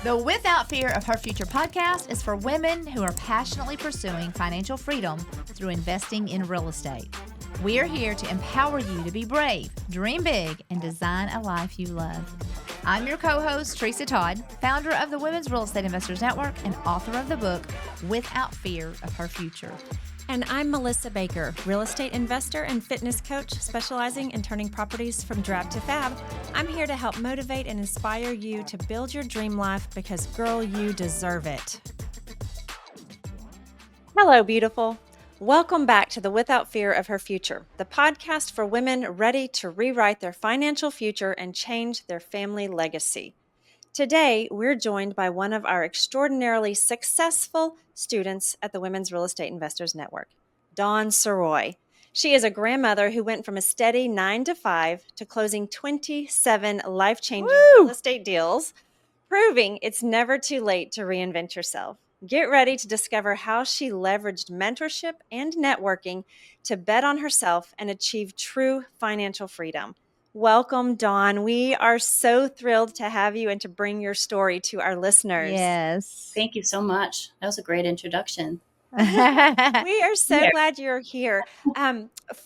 The Without Fear of Her Future podcast is for women who are passionately pursuing financial freedom through investing in real estate. We are here to empower you to be brave, dream big, and design a life you love. I'm your co-host, Teresa Todd, founder of the Women's Real Estate Investors Network and author of the book, Without Fear of Her Future. And I'm Melissa Baker, real estate investor and fitness coach specializing in turning properties from drab to fab. I'm here to help motivate and inspire you to build your dream life because, girl, you deserve it. Hello, beautiful. Welcome back to the Without Fear of Her Future, the podcast for women ready to rewrite their financial future and change their family legacy. Today, we're joined by one of our extraordinarily successful students at the Women's Real Estate Investors Network, Dawn Soroy. She is a grandmother who went from a steady 9 to 5 to closing 27 life-changing real estate deals, proving it's never too late to reinvent yourself. Get ready to discover how she leveraged mentorship and networking to bet on herself and achieve true financial freedom. Welcome, Dawn. We are so thrilled to have you and to bring your story to our listeners. Yes. Thank you so much. That was a great introduction. We are so glad you're here.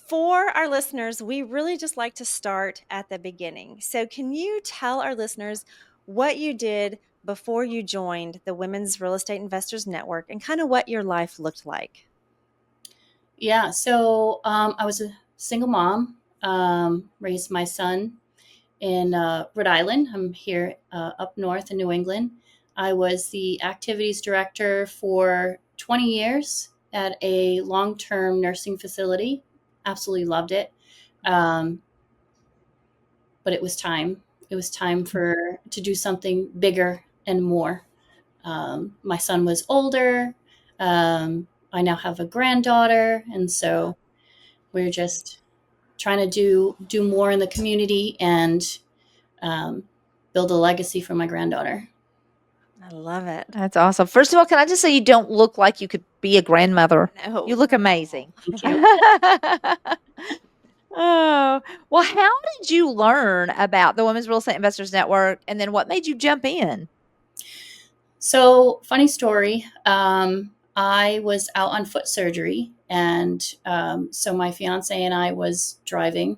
For our listeners, we really just like to start at the beginning. So can you tell our listeners what you did before you joined the Women's Real Estate Investors Network and kind of what your life looked like? Yeah, so I was a single mom. Raised my son in Rhode Island. I'm here up north in New England. I was the activities director for 20 years at a long-term nursing facility. Absolutely loved it. But it was time. It was time to do something bigger and more. My son was older. I now have a granddaughter. And so we're just trying to do more in the community and build a legacy for my granddaughter. I love it. That's awesome. First of all, can I just say you don't look like you could be a grandmother? No. You look amazing. Thank you. Oh, well, how did you learn about the Women's Real Estate Investors Network, and then what made you jump in? So, funny story. I was out on foot surgery, and so my fiance and I was driving,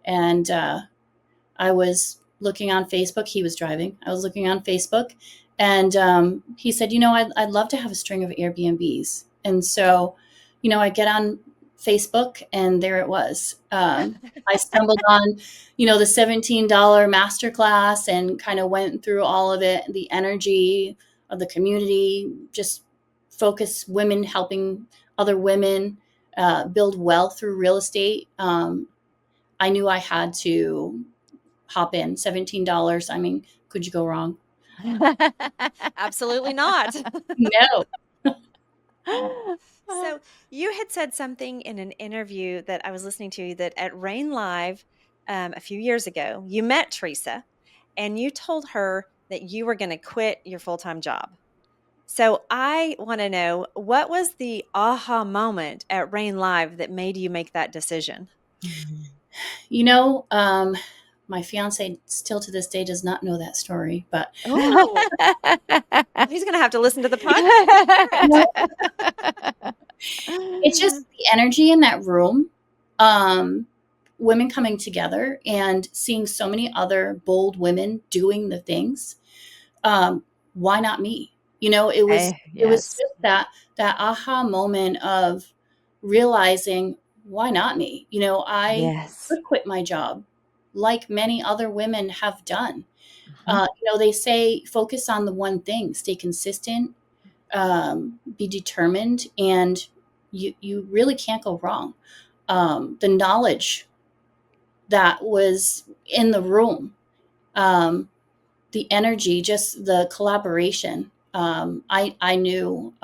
and I was looking on Facebook. He was driving. I was looking on Facebook, and he said, I'd love to have a string of Airbnbs. And so, I get on Facebook, and there it was. I stumbled on, the $17 MasterClass and kind of went through all of it, the energy of the community, just focus women helping other women build wealth through real estate. I knew I had to hop in. $17. I mean, could you go wrong? Absolutely not. No. So you had said something in an interview that I was listening to that at Rain Live a few years ago, you met Teresa and you told her that you were going to quit your full-time job. So I want to know, what was the aha moment at Rain Live that made you make that decision? My fiance still to this day does not know that story, but he's going to have to listen to the podcast. It's just the energy in that room, women coming together and seeing so many other bold women doing the things. Why not me? It was just that aha moment of realizing, why not me? I could quit my job like many other women have done. Mm-hmm. They say focus on the one thing, stay consistent, be determined, and you really can't go wrong. The knowledge that was in the room, the energy, just the collaboration, I knew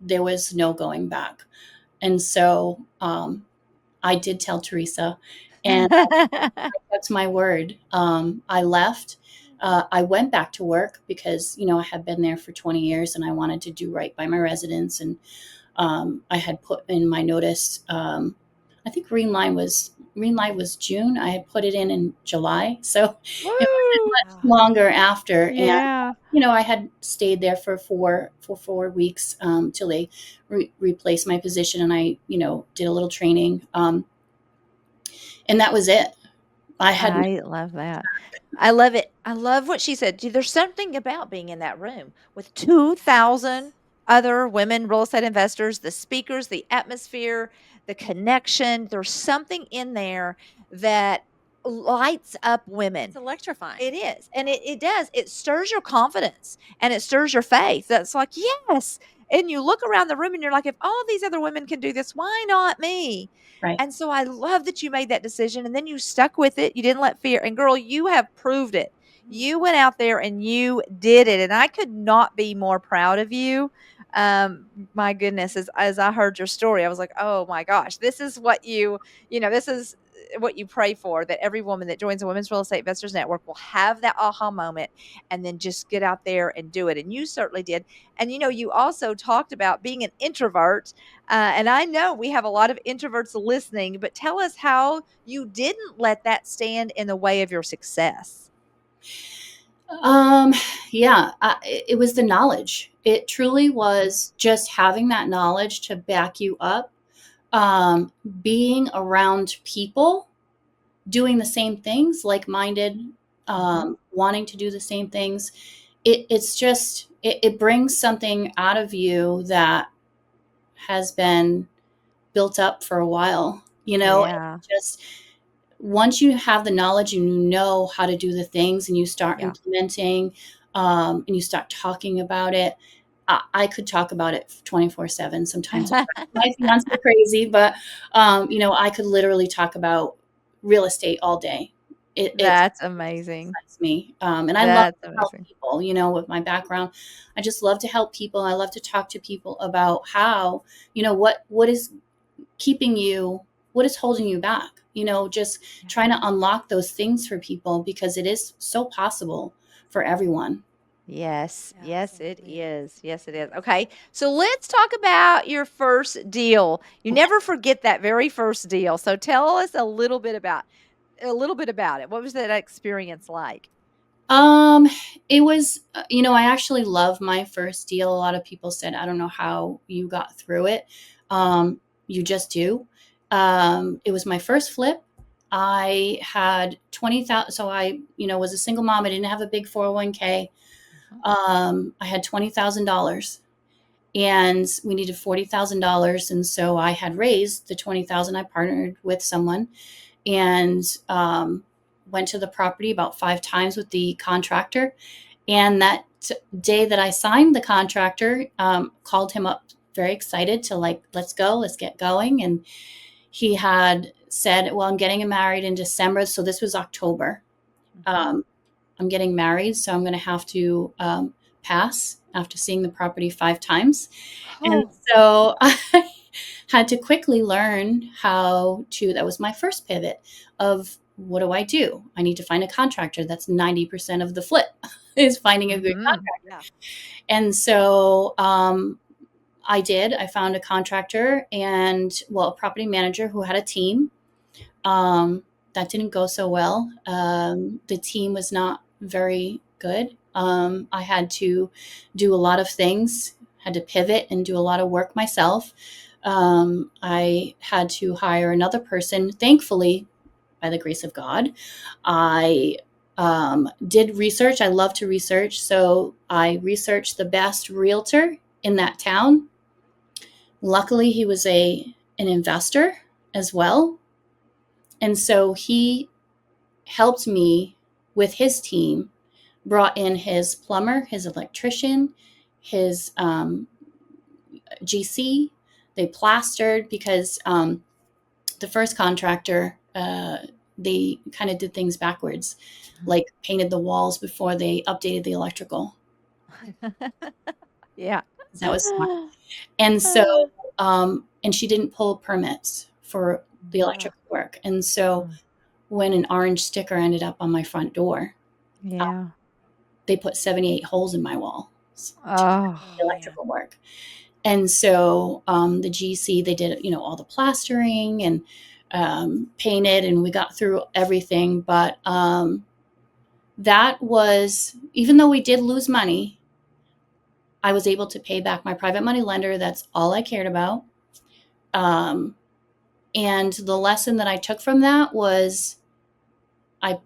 there was no going back. And so I did tell Teresa, and that's my word. I left. I went back to work because, I had been there for 20 years and I wanted to do right by my residents. And I had put in my notice. I think Green Light was June. I had put it in July. So it wasn't much longer after. Yeah. I had stayed there for 4 weeks till they replaced my position, and I, did a little training, and that was it. I had I love that. I love it. I love what she said. There's something about being in that room with 2,000 other women real estate investors, the speakers, the atmosphere, the connection. There's something in there that lights up women. It's electrifying. It is, and it does. It stirs your confidence, and it stirs your faith. That's like, "Yes," and you look around the room, and you're like, "If all these other women can do this, why not me?" right. And so I love that you made that decision, and then you stuck with it. You didn't let fear, and girl, you have proved it. You went out there and you did it, and I could not be more proud of you. My goodness, as I heard your story, I was like, "Oh my gosh, this is what this is what you pray for, that every woman that joins the Women's Real Estate Investors Network will have that aha moment and then just get out there and do it." And you certainly did. And you also talked about being an introvert. And I know we have a lot of introverts listening, but tell us how you didn't let that stand in the way of your success. Um, yeah, it was the knowledge. It truly was just having that knowledge to back you up. Being around people doing the same things, like-minded, Mhm. wanting to do the same things. It's just, it brings something out of you that has been built up for a while, and Yeah. just once you have the knowledge and you know how to do the things and you start Yeah. implementing, and you start talking about it. I could talk about it 24/7. Sometimes my fiance crazy, but I could literally talk about real estate all day. It That's amazing. excites me, and I love That's to help amazing. people. With my background, I just love to help people. I love to talk to people about how, what is keeping you, what is holding you back, just Yeah. trying to unlock those things for people, because it is so possible for everyone. Yes, Yeah, yes, it absolutely. is. Yes, it is. Okay, so let's talk about your first deal. You Okay. never forget that very first deal. So tell us a little bit about it. What was that experience like? Um, it was, I actually love my first deal. A lot of people said, I don't know how you got through it. You just do. It was my first flip. I had 20,000. So I, was a single mom. I didn't have a big 401k. Mhm. I had $20,000 and we needed $40,000. And so I had raised the 20,000. I partnered with someone and, went to the property about 5 times with the contractor. And that day that I signed the contractor, called him up very excited to, like, let's go, let's get going. And he had said, well, I'm getting married in December. So this was October. Mhm. Um, I'm getting married, so I'm going to have to, pass after seeing the property 5 times. And Oh. so I had to quickly learn how to, that was my first pivot of, what do I do? I need to find a contractor. That's 90% of the flip is finding a good Mhm. contractor. Yeah. And so, I did. I found a contractor and, well, a property manager who had a team. Um, that didn't go so well. The team was not very good. I had to do a lot of things, had to pivot and do a lot of work myself. I had to hire another person. Thankfully, by the grace of God, I, did research. I love to research. So I researched the best realtor in that town. Luckily, he was an investor as well. And so he helped me with his team, brought in his plumber, his electrician, his, GC. They plastered because, the first contractor, they kind of did things backwards, like painted the walls before they updated the electrical. Yeah. That was smart. And so, and she didn't pull permits for the Ah. electrical work. And so Mm. when an orange sticker ended up on my front door, Yeah. they put 78 holes in my wall to do Oh. the Oh, man. electrical work. And so, the GC, they did, all the plastering and, painted, and we got through everything. But, that was, even though we did lose money, I was able to pay back my private money lender. That's all I cared about. Um, and the lesson that I took from that was I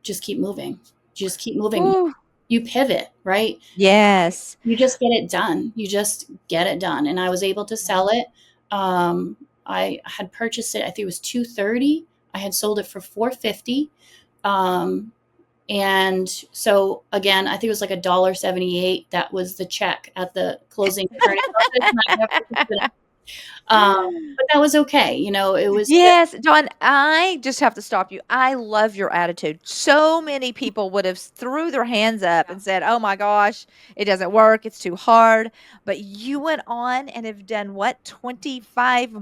just keep moving, just keep moving. Ooh, You pivot, right? yes. You just get it done. You just get it done. And I was able to sell it. I had purchased it, I think it was 230. I had sold it for 450. Um, and so again, I think it was like $1.78. That was the check at the closing attorney's office. And I never considered it. But that was okay. It was just Yes, Dawn, I just have to stop you. I love your attitude. So many people would have threw their hands up and said, "Oh my gosh, it doesn't work. It's too hard." But you went on and have done what, 25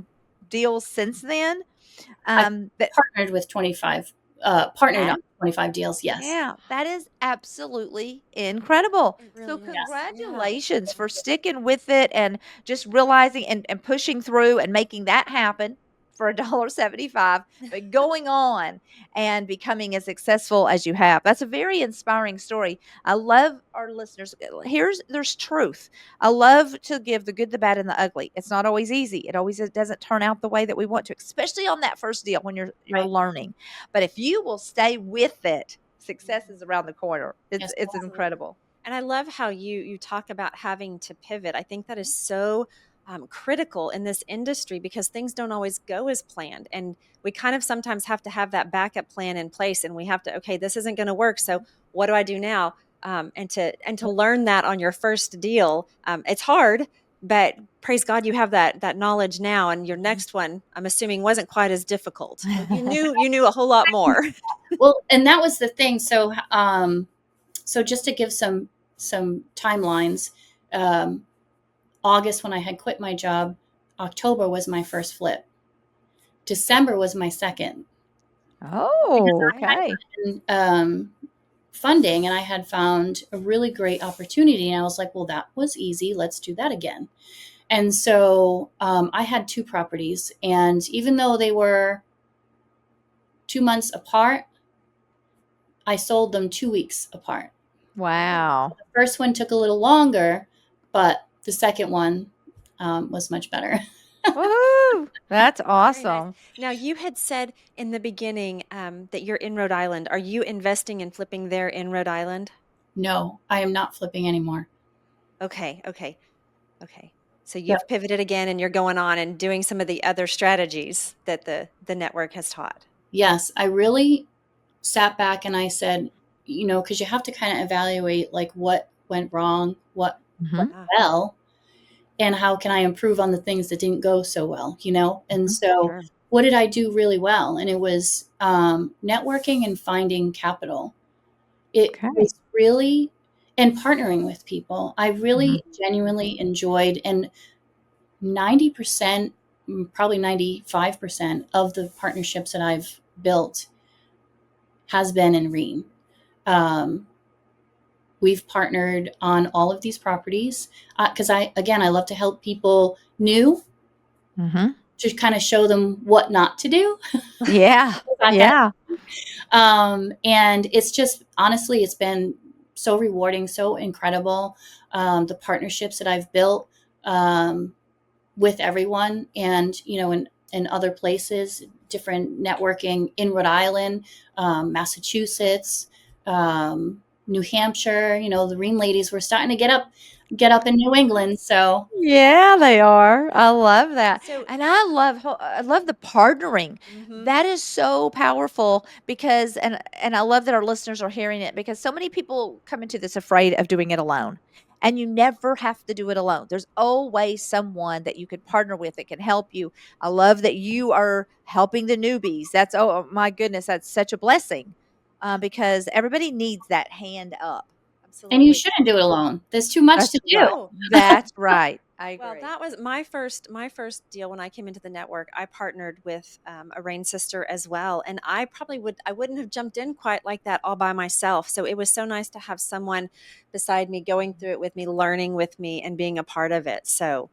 deals since then? I've That partnered with 25, partnered that on 25 deals. Yes. Yeah, that is absolutely incredible. It So really is. Yes. Yeah. congratulations for sticking with it and just realizing and pushing through and making that happen for $1.75, but going on and becoming as successful as you have. That's a very inspiring story. I love our listeners. There's truth. I love to give the good, the bad, and the ugly. It's not always easy. It doesn't turn out the way that we want to, especially on that first deal when you're Right. learning. But if you will stay with it, success is around the corner. It's Yes. it's Absolutely. incredible. And I love how you talk about having to pivot. I think that is so critical in this industry because things don't always go as planned, and we kind of sometimes have to have that backup plan in place. And we have to, okay, this isn't going to work, so what do I do now? And to learn that on your first deal, it's hard, but praise God, you have that knowledge now. And your next one, I'm assuming, wasn't quite as difficult. You knew a whole lot more. Well, and that was the thing. So just to give some timelines, um, August when I had quit my job, October was my first flip. December was my second. Because Oh, I had okay. gotten funding and I had found a really great opportunity, and I was like, well, that was easy. Let's do that again. And so I had two properties, and even though they were 2 months apart, I sold them 2 weeks apart. Wow. The first one took a little longer, but the second one was much better. Woohoo! That's Very nice. awesome. Now, you had said in the beginning that you're in Rhode Island. Are you investing and flipping there in Rhode Island? No, I am not flipping anymore. Okay, okay, okay. So Yep. you've pivoted again, and you're going on and doing some of the other strategies that the network has taught. Yes, I really sat back and I said, because you have to kind of evaluate like what went wrong, what went Mhm, Ah, well, and how can I improve on the things that didn't go so well. And mhm. so, sure. what did I do really well? And it was networking and finding capital. It Okay. was really, and partnering with people. I Mhm. really genuinely enjoyed, and 90%, probably 95% of the partnerships that I've built has been in Ream. Um, we've partnered on all of these properties because I love to help people new Mhm. to kind of show them what not to do. Yeah. That kind Yeah. and it's just honestly, it's been so rewarding, so incredible. The partnerships that I've built with everyone, and in other places, different networking in Rhode Island, Massachusetts, New Hampshire. The Green ladies were starting to get up in New England. So Yeah, they are. I love that. So, And I love the partnering. mhm. That is so powerful because and I love that our listeners are hearing it because so many people come into this afraid of doing it alone. And you never have to do it alone. There's always someone that you could partner with that can help you. I love that you are helping the newbies. That's oh my goodness, that's such a blessing. Because everybody needs that hand up. and you Absolutely. shouldn't do it alone. There's too much That's to do. right. No. That's right. I Well, agree. that was my first deal when I came into the network. I partnered with a Rain sister as well, and I wouldn't have jumped in quite like that all by myself. So it was so nice to have someone beside me, going through it with me, learning with me, and being a part of it. So,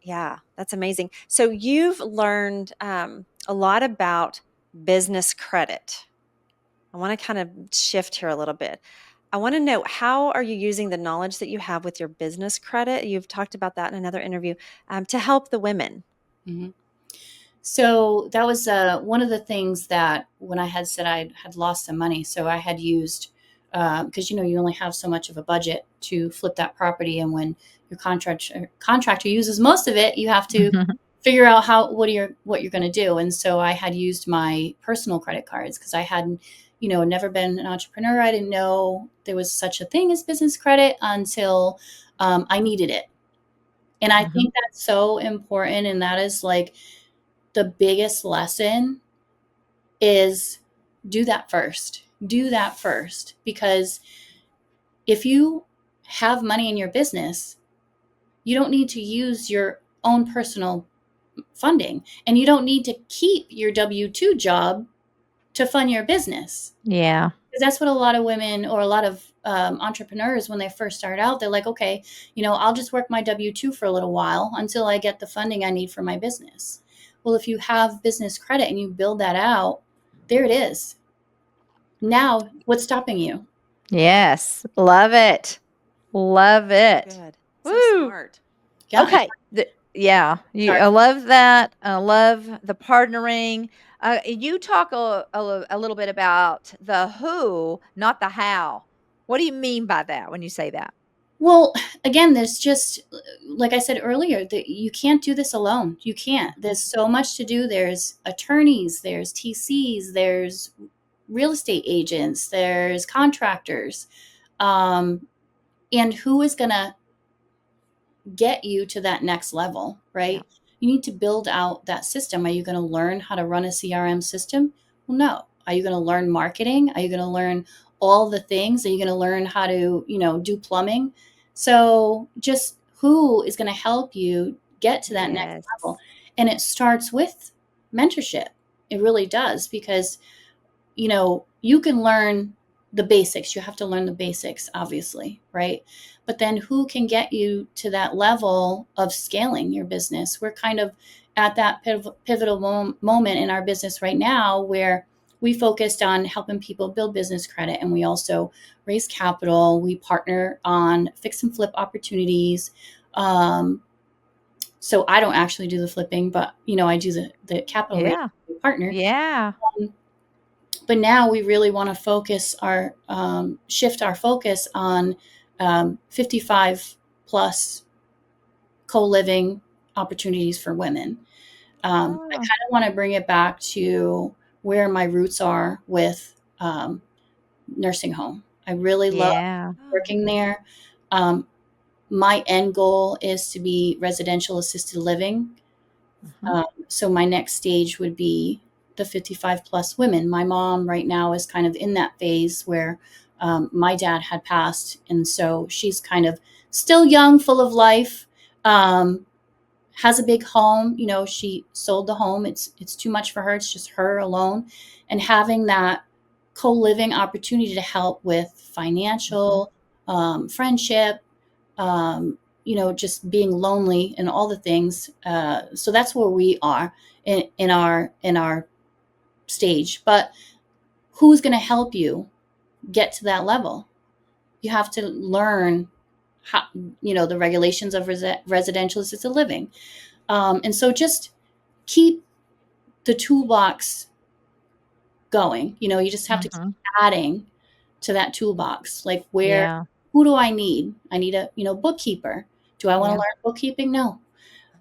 yeah, that's amazing. So you've learned a lot about business credit. I want to kind of shift here a little bit. I want to know, how are you using the knowledge that you have with your business credit? You've talked about that in another interview, to help the women. Mm-hmm. So that was one of the things that when I had said I had lost some money, so I had used, because you only have so much of a budget to flip that property, and when your contractor uses most of it, you have to figure out what you're going to do. And so I had used my personal credit cards because I hadn't, never been an entrepreneur. I didn't know there was such a thing as business credit until I needed it. And I think that's so important, and that is like the biggest lesson is do that first. Do that first. Because if you have money in your business, you don't need to use your own personal funding, and you don't need to keep your W-2 job to fund your business. Yeah. Because that's what a lot of women or a lot of entrepreneurs, when they first start out, they're like, okay, I'll just work my W-2 for a little while until I get the funding I need for my business. Well, if you have business credit and you build that out, there it is. Now, what's stopping you? Yes. Love it. Love it. Good. Woo. So smart. Yeah. Okay. I love that. I love the partnering. You talk a little bit about the who, not the how. What do you mean by that when you say that? Well, again, there's just, like I said earlier, that you can't do this alone. You can't. There's so much to do. There's attorneys, there's TCs, there's real estate agents, there's contractors. And who is going to get you to that next level, right? Yeah. You need to build out that system. Are you going to learn how to run a CRM system? Well, no. Are you going to learn marketing? Are you going to learn all the things? Are you going to learn how to, do plumbing? So just who is going to help you get to that next level? And it starts with mentorship. It really does, because, you can learn the basics. You have to learn the basics, obviously, right? But then who can get you to that level of scaling your business? We're kind of at that pivotal moment in our business right now where we focused on helping people build business credit, and we also raise capital. We partner on fix and flip opportunities. So I don't actually do the flipping, but I do the capital raise partner. Yeah. But now we really want to shift our focus on 55 plus co-living opportunities for women. I kind of want to bring it back to where my roots are with nursing home. I really love working there. My end goal is to be residential assisted living. So my next stage would be the 55 plus women. My mom right now is kind of in that phase where my dad had passed. And so she's kind of still young, full of life, has a big home. She sold the home. It's too much for her. It's just her alone. And having that co-living opportunity to help with financial, friendship, just being lonely and all the things. So that's where we are in our stage. But who's going to help you get to that level? You have to learn how, the regulations of residential assisted living. And so just keep the toolbox going. You just have to keep adding to that toolbox. Like who do I need? I need a, bookkeeper. Do I want to learn bookkeeping? No.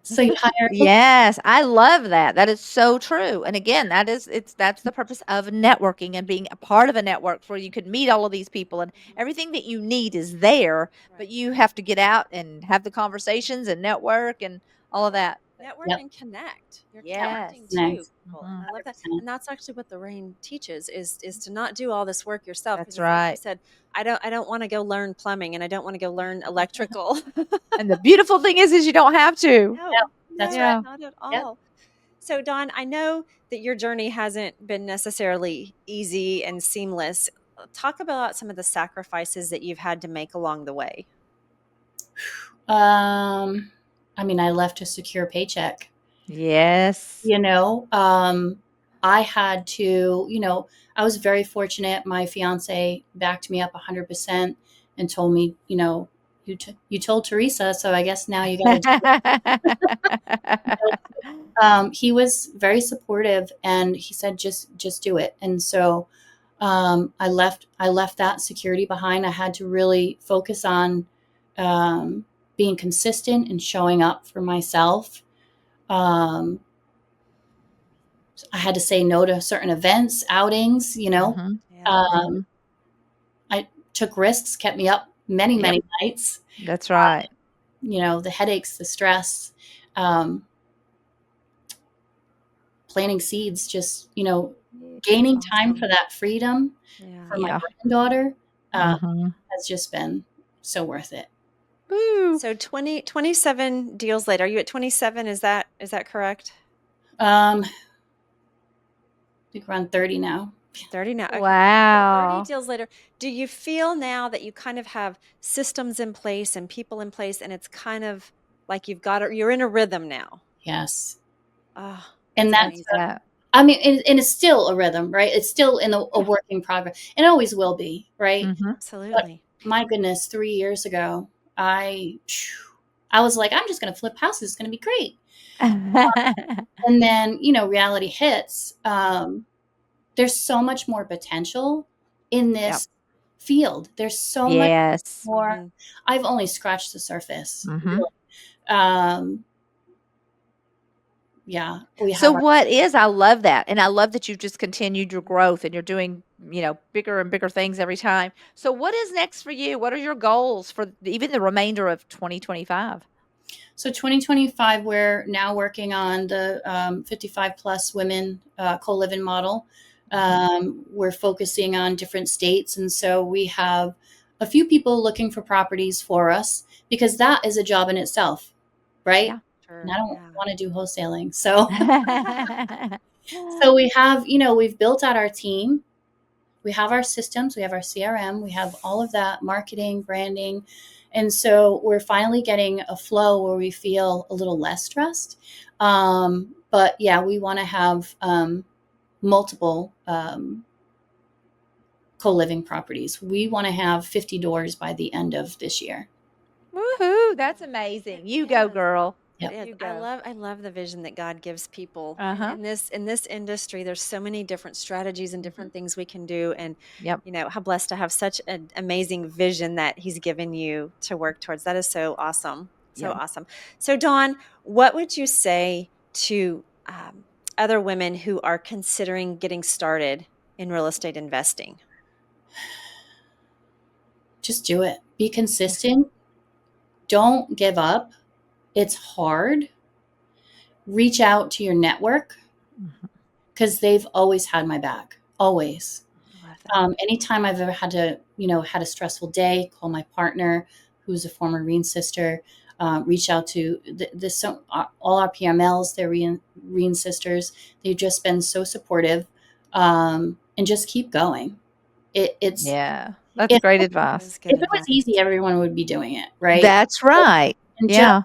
So you hire. Yes, I love that. That is so true. And again, that's the purpose of networking and being a part of a network where you could meet all of these people, and everything that you need is there, but you have to get out and have the conversations and network and all of that. Network and connect. You're connecting too. Mm-hmm. I love that. And that's actually what the RAIN teaches is to not do all this work yourself. That's right. Like you said, I don't want to go learn plumbing, and I don't want to go learn electrical. And the beautiful thing is you don't have to. No, that's right. Not at all. Yep. So Dawn, I know that your journey hasn't been necessarily easy and seamless. Talk about some of the sacrifices that you've had to make along the way. I left a secure paycheck. Yes. I had to, I was very fortunate. My fiance backed me up 100% and told me, you told Teresa, so I guess now you got to he was very supportive, and he said, just do it. And so I left that security behind. I had to really focus on being consistent and showing up for myself. Um, I had to say no to certain events, outings. Yeah. Um, I took risks, kept me up many, Yep. many nights. That's right. The headaches, the stress, um, planting seeds, just, gaining time for that freedom Yeah. for my Yeah. granddaughter Mm-hmm. has just been so worth it. Woo. So 27 deals later. Are you at 27? Is that correct? I think we're on 30 now. 30 now. Okay. 30 Wow. deals later. Do you feel now that you kind of have systems in place and people in place, and it's kind of like you're in a rhythm now? Yes. Oh, And that's that's, amazing. That. I mean, and it's still a rhythm, right? It's still in a work in progress. And it always will be, right? Mm-hmm. But Absolutely. my goodness, 3 years ago, I was like, I'm just going to flip houses. It's going to be great. And then, reality hits. There's so much more potential in Yep. this field. There's so much Yes. more. Mhm. I've only scratched the surface. Mm-hmm. Really. Um, yeah, we So have what is, I love that. And I love that you've just continued your growth and you're doing, bigger and bigger things every time. So what is next for you? What are your goals for even the remainder of 2025? So 2025, we're now working on the 55 plus women co-living model. We're focusing on different states. And so we have a few people looking for properties for us, because that is a job in itself, right? Yeah. And Sure. I don't Yeah. want to do wholesaling. So, so we have, we've built out our team. We have our systems, we have our CRM, we have all of that marketing, branding. And so we're finally getting a flow where we feel a little less stressed. But yeah, we want to have multiple co-living properties. We want to have 50 doors by the end of this year. Woohoo. That's amazing. You go, Is. girl. It Yep. is. You go. I love the vision that God gives people. And Uh-huh. in this industry, there's so many different strategies and different things we can do. And Yep. how blessed to have such an amazing vision that He's given you to work towards. That is so awesome. So Yep. awesome. So Dawn, what would you say to other women who are considering getting started in real estate investing? Just do it. Be consistent. Don't give up. It's hard. Reach out to your network, Mhm. because they've always had my back. Always. I love that. Anytime I've ever had to, had a stressful day, call my partner, who's a former Reen sister, reach out to all our PMLs, they're Reen sisters. They've just been so supportive, and just keep going. It's Yeah. That's if, great That advice. is good if it was advice. easy, everyone would be doing it, right? That's right. And Yeah.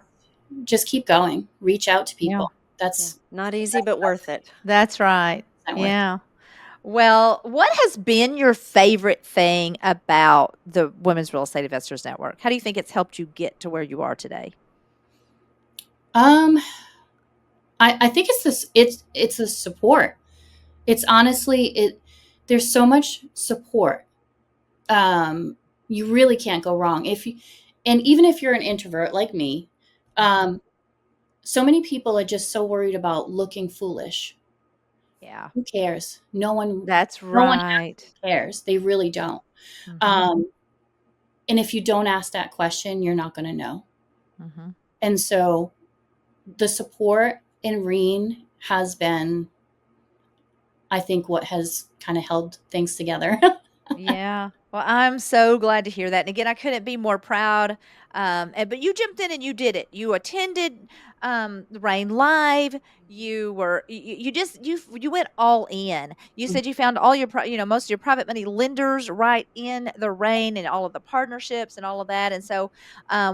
just keep going. Reach out to Yeah. people. Yeah. That's Not easy, but worth it. That's right. 100% worth it. Yeah. Well, what has been your favorite thing about the Women's Real Estate Investors Network? How do you think it's helped you get to where you are today? Um, I think it's this. It's the support. It's honestly it. There's so much support. You really can't go wrong and even if you're an introvert like me, um, so many people are just so worried about looking foolish. Yeah. Who cares? That's No one right. cares. They really don't. Mhm. Um, and if you don't ask that question, you're not going to know. Mhm. And so the support in Reen has been, I think, what has kind of held things together. Yeah. Well, I'm so glad to hear that. And again, I couldn't be more proud. But you jumped in and you did it. You attended the Rain Live. You went all in. You said you found all your most of your private money lenders right in the Rain and all of the partnerships and all of that. And so,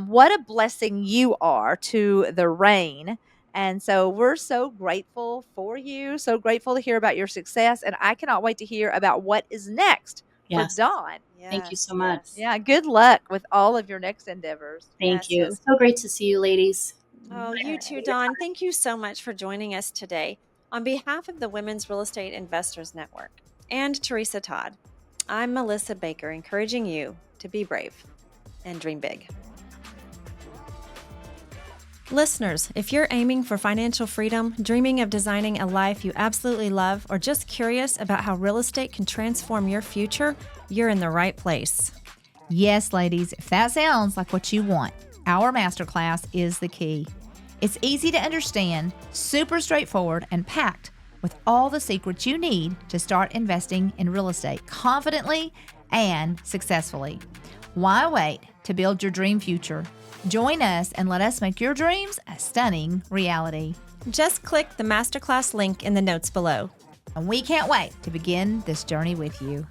what a blessing you are to the Rain And so we're so grateful for you, so grateful to hear about your success. And I cannot wait to hear about what is next for Yes. Dawn. Thank you Yes, so much. yes. Yeah, good luck with all of your next endeavors. Thank Yes, you. yes. So great to see you, ladies. Oh, you too, Dawn. Thank you so much for joining us today. On behalf of the Women's Real Estate Investors Network and Teresa Todd, I'm Melissa Baker, encouraging you to be brave and dream big. Listeners, if you're aiming for financial freedom, dreaming of designing a life you absolutely love, or just curious about how real estate can transform your future, you're in the right place. Yes, ladies, if that sounds like what you want, our masterclass is the key. It's easy to understand, super straightforward, and packed with all the secrets you need to start investing in real estate confidently and successfully. Why wait to build your dream future? Join us and let us make your dreams a stunning reality. Just click the masterclass link in the notes below. And we can't wait to begin this journey with you.